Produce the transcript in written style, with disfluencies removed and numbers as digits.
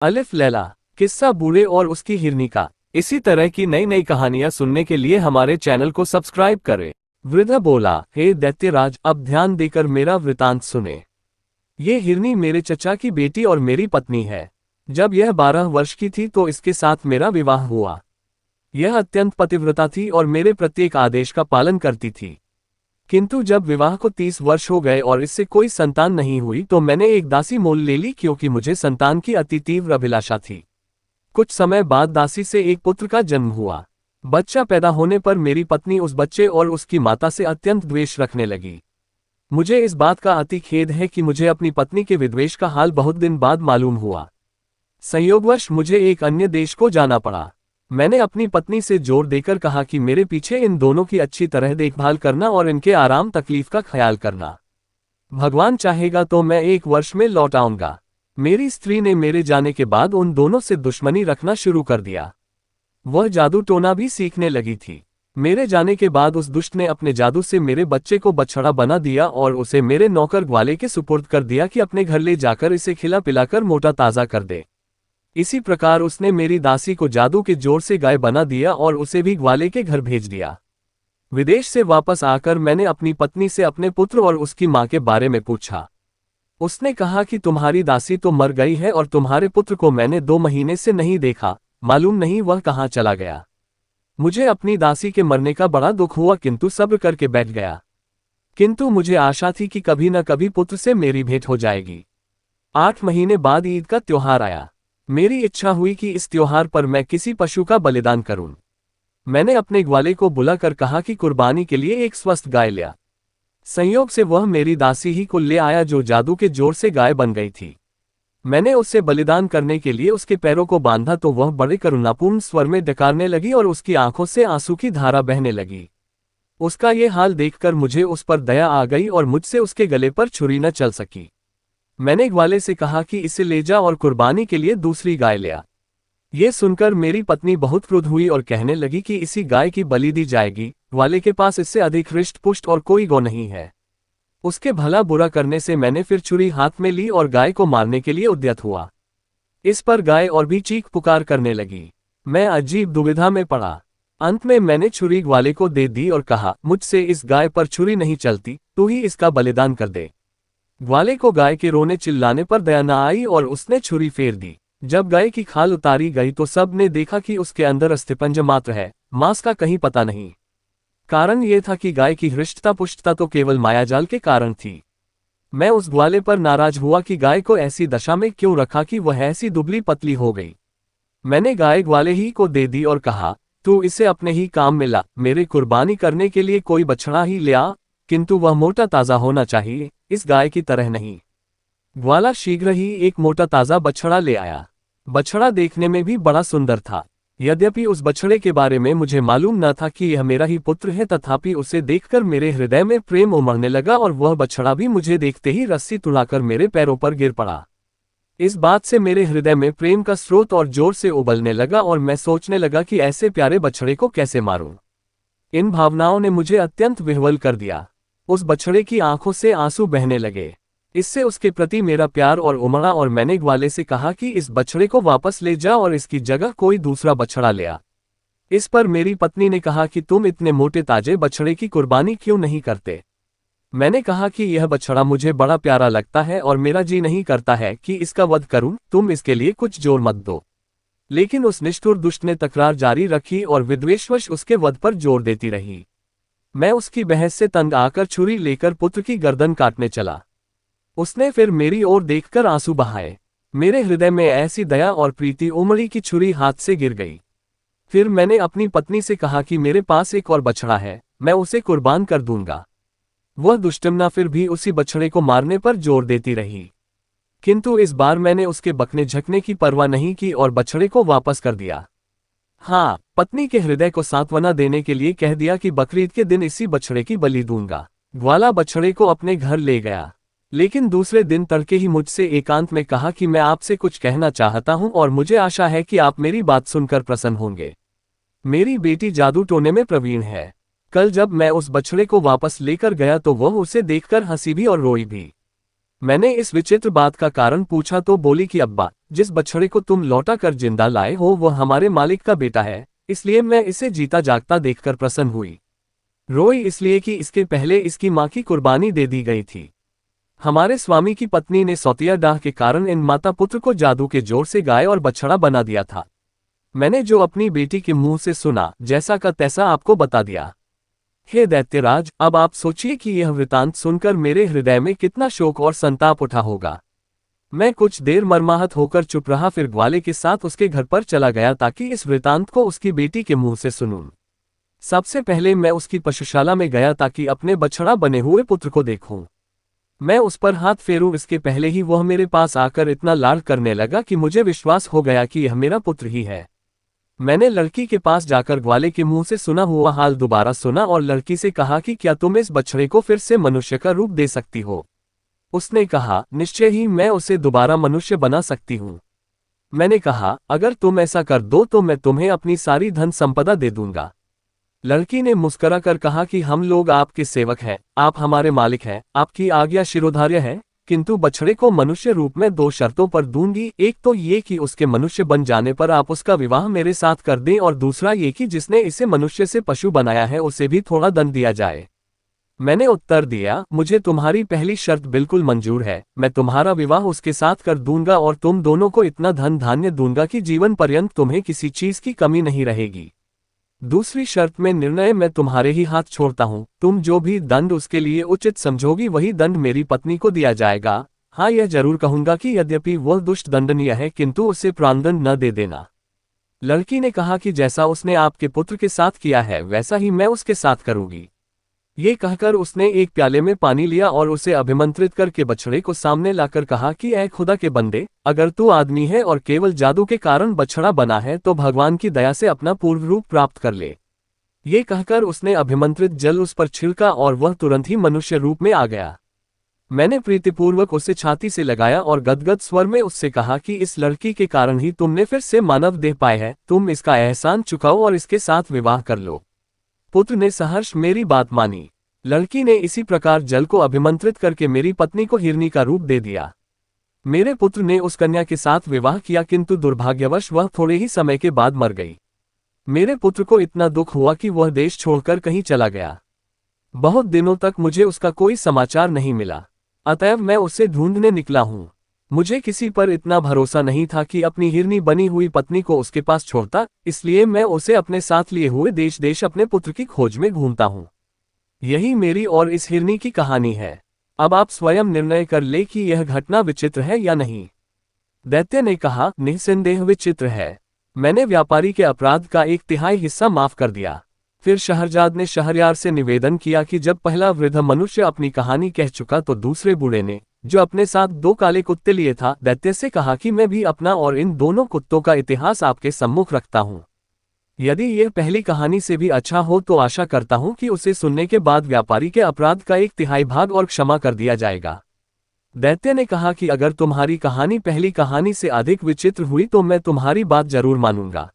अलिफ लैला, किस्सा बूढ़े और उसकी हिरनी का। इसी तरह की नई नई कहानियां सुनने के लिए हमारे चैनल को सब्सक्राइब करें। वृद्ध बोला, हे दैत्यराज, अब ध्यान देकर मेरा वृतांत सुने। ये हिरनी मेरे चचा की बेटी और मेरी पत्नी है। जब यह 12 वर्ष की थी तो इसके साथ मेरा विवाह हुआ। यह अत्यंत पतिव्रता थी और मेरे प्रत्येक आदेश का पालन करती थी। किंतु जब विवाह को 30 वर्ष हो गए और इससे कोई संतान नहीं हुई तो मैंने एक दासी मोल ले ली, क्योंकि मुझे संतान की अति तीव्र अभिलाषा थी। कुछ समय बाद दासी से एक पुत्र का जन्म हुआ। बच्चा पैदा होने पर मेरी पत्नी उस बच्चे और उसकी माता से अत्यंत द्वेष रखने लगी। मुझे इस बात का अति खेद है कि मुझे अपनी पत्नी के विद्वेष का हाल बहुत दिन बाद मालूम हुआ। संयोगवश मुझे एक अन्य देश को जाना पड़ा। मैंने अपनी पत्नी से जोर देकर कहा कि मेरे पीछे इन दोनों की अच्छी तरह देखभाल करना और इनके आराम तकलीफ का ख्याल करना। भगवान चाहेगा तो मैं 1 वर्ष में लौट आऊंगा। मेरी स्त्री ने मेरे जाने के बाद उन दोनों से दुश्मनी रखना शुरू कर दिया। वह जादू टोना भी सीखने लगी थी। मेरे जाने के बाद उस दुष्ट ने अपने जादू से मेरे बच्चे को बछड़ा बना दिया और उसे मेरे नौकर ग्वाले के सुपुर्द कर दिया कि अपने घर ले जाकर इसे खिला पिलाकर मोटा ताज़ा कर दे। इसी प्रकार उसने मेरी दासी को जादू के जोर से गाय बना दिया और उसे भी ग्वाले के घर भेज दिया। विदेश से वापस आकर मैंने अपनी पत्नी से अपने पुत्र और उसकी मां के बारे में पूछा। उसने कहा कि तुम्हारी दासी तो मर गई है और तुम्हारे पुत्र को मैंने 2 महीने से नहीं देखा, मालूम नहीं वह कहाँ चला गया। मुझे अपनी दासी के मरने का बड़ा दुख हुआ, किंतु सब्र करके बैठ गया। किंतु मुझे आशा थी कि कभी न कभी पुत्र से मेरी भेंट हो जाएगी। 8 महीने बाद ईद का त्योहार आया। मेरी इच्छा हुई कि इस त्योहार पर मैं किसी पशु का बलिदान करूं। मैंने अपने ग्वाले को बुलाकर कहा कि कुर्बानी के लिए एक स्वस्थ गाय ले आ। संयोग से वह मेरी दासी ही को ले आया, जो जादू के जोर से गाय बन गई थी। मैंने उससे बलिदान करने के लिए उसके पैरों को बांधा तो वह बड़े करुणापूर्ण स्वर में डकारने लगी और उसकी आंखों से आंसू की धारा बहने लगी। उसका ये हाल देखकर मुझे उस पर दया आ गई और मुझसे उसके गले पर छुरी न चल सकी। मैंने ग्वाले से कहा कि इसे ले जा और कुर्बानी के लिए दूसरी गाय ले आ। ये सुनकर मेरी पत्नी बहुत क्रुद्ध हुई और कहने लगी कि इसी गाय की बलि दी जाएगी। ग्वाले के पास इससे अधिक हृष्ट पुष्ट और कोई गौ नहीं है। उसके भला बुरा करने से मैंने फिर छुरी हाथ में ली और गाय को मारने के लिए उद्यत हुआ। इस पर गाय और भी चीख पुकार करने लगी। मैं अजीब दुविधा में पड़ा। अंत में मैंने छुरी ग्वाले को दे दी और कहा, मुझसे इस गाय पर छुरी नहीं चलती, तू ही इसका बलिदान कर दे। ग्वाले को गाय के रोने चिल्लाने पर दया न आई और उसने छुरी फेर दी। जब गाय की खाल उतारी गई तो सब ने देखा कि उसके अंदर अस्थिपंज मात्र है, मांस का कहीं पता नहीं। कारण ये था कि गाय की हृष्टता पुष्टता तो केवल मायाजाल के कारण थी। मैं उस ग्वाले पर नाराज हुआ कि गाय को ऐसी दशा में क्यों रखा कि वह ऐसी दुबली पतली हो गई। मैंने गाय ग्वाले ही को दे दी और कहा, तू इसे अपने ही काम में ला, मेरे कुर्बानी करने के लिए कोई बछड़ा ही ले आ, किंतु वह मोटा ताज़ा होना चाहिए, इस गाय की तरह नहीं। ग्वाला शीघ्र ही एक मोटा ताज़ा बछड़ा ले आया। बछड़ा देखने में भी बड़ा सुंदर था। यद्यपि उस बछड़े के बारे में मुझे मालूम न था कि यह मेरा ही पुत्र है, तथापि उसे देखकर मेरे हृदय में प्रेम उमड़ने लगा और वह बछड़ा भी मुझे देखते ही रस्सी तुड़ाकर मेरे पैरों पर गिर पड़ा। इस बात से मेरे हृदय में प्रेम का स्रोत और जोर से उबलने लगा और मैं सोचने लगा कि ऐसे प्यारे बछड़े को कैसे मारूं। इन भावनाओं ने मुझे अत्यंत विह्वल कर दिया। उस बछड़े की आंखों से आंसू बहने लगे। इससे उसके प्रति मेरा प्यार और उमड़ा और मैंने ग्वाले से कहा कि इस बछड़े को वापस ले जा और इसकी जगह कोई दूसरा बछड़ा ले आ। इस पर मेरी पत्नी ने कहा कि तुम इतने मोटे ताजे बछड़े की कुर्बानी क्यों नहीं करते। मैंने कहा कि यह बछड़ा मुझे बड़ा प्यारा लगता है और मेरा जी नहीं करता है कि इसका वध करूं, तुम इसके लिए कुछ जोर मत दो। लेकिन उस निष्ठुर दुष्ट ने तकरार जारी रखी और विद्वेषवश उसके वध पर जोर देती रही। मैं उसकी बहस से तंग आकर छुरी लेकर पुत्र की गर्दन काटने चला। उसने फिर मेरी ओर देखकर आंसू बहाए। मेरे हृदय में ऐसी दया और प्रीति उमड़ी कि छुरी हाथ से गिर गई। फिर मैंने अपनी पत्नी से कहा कि मेरे पास एक और बछड़ा है, मैं उसे कुर्बान कर दूंगा। वह दुष्टमना फिर भी उसी बछड़े को मारने पर जोर देती रही, किंतु इस बार मैंने उसके बकने झकने की परवाह नहीं की और बछड़े को वापस कर दिया। हाँ, पत्नी के हृदय को सांत्वना देने के लिए कह दिया कि बकरीद के दिन इसी बछड़े की बलि दूंगा। ग्वाला बछड़े को अपने घर ले गया, लेकिन दूसरे दिन तड़के ही मुझसे एकांत में कहा कि मैं आपसे कुछ कहना चाहता हूं और मुझे आशा है कि आप मेरी बात सुनकर प्रसन्न होंगे। मेरी बेटी जादू टोने में प्रवीण है। कल जब मैं उस बछड़े को वापस लेकर गया तो वह उसे देखकर हंसी भी और रोई भी। मैंने इस विचित्र बात का कारण पूछा तो बोली कि अब्बा, जिस बछड़े को तुम लौटा कर जिंदा लाए हो वह हमारे मालिक का बेटा है, इसलिए मैं इसे जीता जागता देखकर प्रसन्न हुई। रोई इसलिए कि इसके पहले इसकी माँ की कुर्बानी दे दी गई थी। हमारे स्वामी की पत्नी ने सौतिया डाह के कारण इन माता पुत्र को जादू के जोर से गाय और बछड़ा बना दिया था। मैंने जो अपनी बेटी के मुंह से सुना, जैसा का तैसा आपको बता दिया। हे दैत्यराज, अब आप सोचिए कि यह वृतांत सुनकर मेरे हृदय में कितना शोक और संताप उठा होगा। मैं कुछ देर मर्माहत होकर चुप रहा, फिर ग्वाले के साथ उसके घर पर चला गया ताकि इस वृतांत को उसकी बेटी के मुंह से सुनूं। सबसे पहले मैं उसकी पशुशाला में गया ताकि अपने बछड़ा बने हुए पुत्र को देखूं। मैं उस पर हाथ फेरूं इसके पहले ही वह मेरे पास आकर इतना लाड करने लगा कि मुझे विश्वास हो गया कि यह मेरा पुत्र ही है। मैंने लड़की के पास जाकर ग्वाले के मुंह से सुना हुआ हाल दोबारा सुना और लड़की से कहा कि क्या तुम इस बछड़े को फिर से मनुष्य का रूप दे सकती हो? उसने कहा, निश्चय ही मैं उसे दोबारा मनुष्य बना सकती हूँ। मैंने कहा, अगर तुम ऐसा कर दो तो मैं तुम्हें अपनी सारी धन संपदा दे दूंगा। लड़की ने मुस्कुरा कर कहा कि हम लोग आपके सेवक हैं, आप हमारे मालिक हैं, आपकी आज्ञा शिरोधार्य है, किंतु बछड़े को मनुष्य रूप में 2 शर्तों पर दूंगी। एक तो ये कि उसके मनुष्य बन जाने पर आप उसका विवाह मेरे साथ कर दें, और दूसरा ये कि जिसने इसे मनुष्य से पशु बनाया है उसे भी थोड़ा दंड दिया जाए। मैंने उत्तर दिया, मुझे तुम्हारी पहली शर्त बिल्कुल मंजूर है। मैं तुम्हारा विवाह उसके साथ कर दूंगा और तुम दोनों को इतना धन धान्य दूंगा कि जीवन पर्यंत तुम्हें किसी चीज की कमी नहीं रहेगी। दूसरी शर्त में निर्णय मैं तुम्हारे ही हाथ छोड़ता हूँ। तुम जो भी दंड उसके लिए उचित समझोगी वही दंड मेरी पत्नी को दिया जाएगा। हाँ, यह जरूर कहूंगा कि यद्यपि वह दुष्ट दंडनीय है किंतु उसे प्राणदंड न दे देना। लड़की ने कहा कि जैसा उसने आपके पुत्र के साथ किया है वैसा ही मैं उसके साथ करूंगी। ये कहकर उसने एक प्याले में पानी लिया और उसे अभिमंत्रित करके बछड़े को सामने लाकर कहा कि ऐ खुदा के बंदे, अगर तू आदमी है और केवल जादू के कारण बछड़ा बना है तो भगवान की दया से अपना पूर्व रूप प्राप्त कर ले। ये कहकर उसने अभिमंत्रित जल उस पर छिड़का और वह तुरंत ही मनुष्य रूप में आ गया। मैंने प्रीतिपूर्वक उसे छाती से लगाया और गदगद स्वर में उससे कहा कि इस लड़की के कारण ही तुमने फिर से मानव देह पाए है, तुम इसका एहसान चुकाओ और इसके साथ विवाह कर लो। पुत्र ने सहर्ष मेरी बात मानी। लड़की ने इसी प्रकार जल को अभिमंत्रित करके मेरी पत्नी को हिरनी का रूप दे दिया। मेरे पुत्र ने उस कन्या के साथ विवाह किया किंतु दुर्भाग्यवश वह थोड़े ही समय के बाद मर गई। मेरे पुत्र को इतना दुख हुआ कि वह देश छोड़कर कहीं चला गया। बहुत दिनों तक मुझे उसका कोई समाचार नहीं मिला, अतएव मैं उसे ढूंढने निकला हूँ। मुझे किसी पर इतना भरोसा नहीं था कि अपनी हिरनी बनी हुई पत्नी को उसके पास छोड़ता, इसलिए मैं उसे अपने साथ लिए हुए देश देश अपने पुत्र की खोज में घूमता हूँ। यही मेरी और इस हिरनी की कहानी है। अब आप स्वयं निर्णय कर ले कि यह घटना विचित्र है या नहीं। दैत्य ने कहा, निस्संदेह विचित्र है। मैंने व्यापारी के अपराध का 1/3 हिस्सा माफ कर दिया। फिर शहरजाद ने शहरयार से निवेदन किया कि जब पहला वृद्ध मनुष्य अपनी कहानी कह चुका तो दूसरे बूढ़े ने, जो अपने साथ 2 काले कुत्ते लिए था, दैत्य से कहा कि मैं भी अपना और इन दोनों कुत्तों का इतिहास आपके सम्मुख रखता हूँ। यदि यह पहली कहानी से भी अच्छा हो तो आशा करता हूं कि उसे सुनने के बाद व्यापारी के अपराध का 1/3 भाग और क्षमा कर दिया जाएगा। दैत्य ने कहा कि अगर तुम्हारी कहानी पहली कहानी से अधिक विचित्र हुई तो मैं तुम्हारी बात जरूर मानूंगा।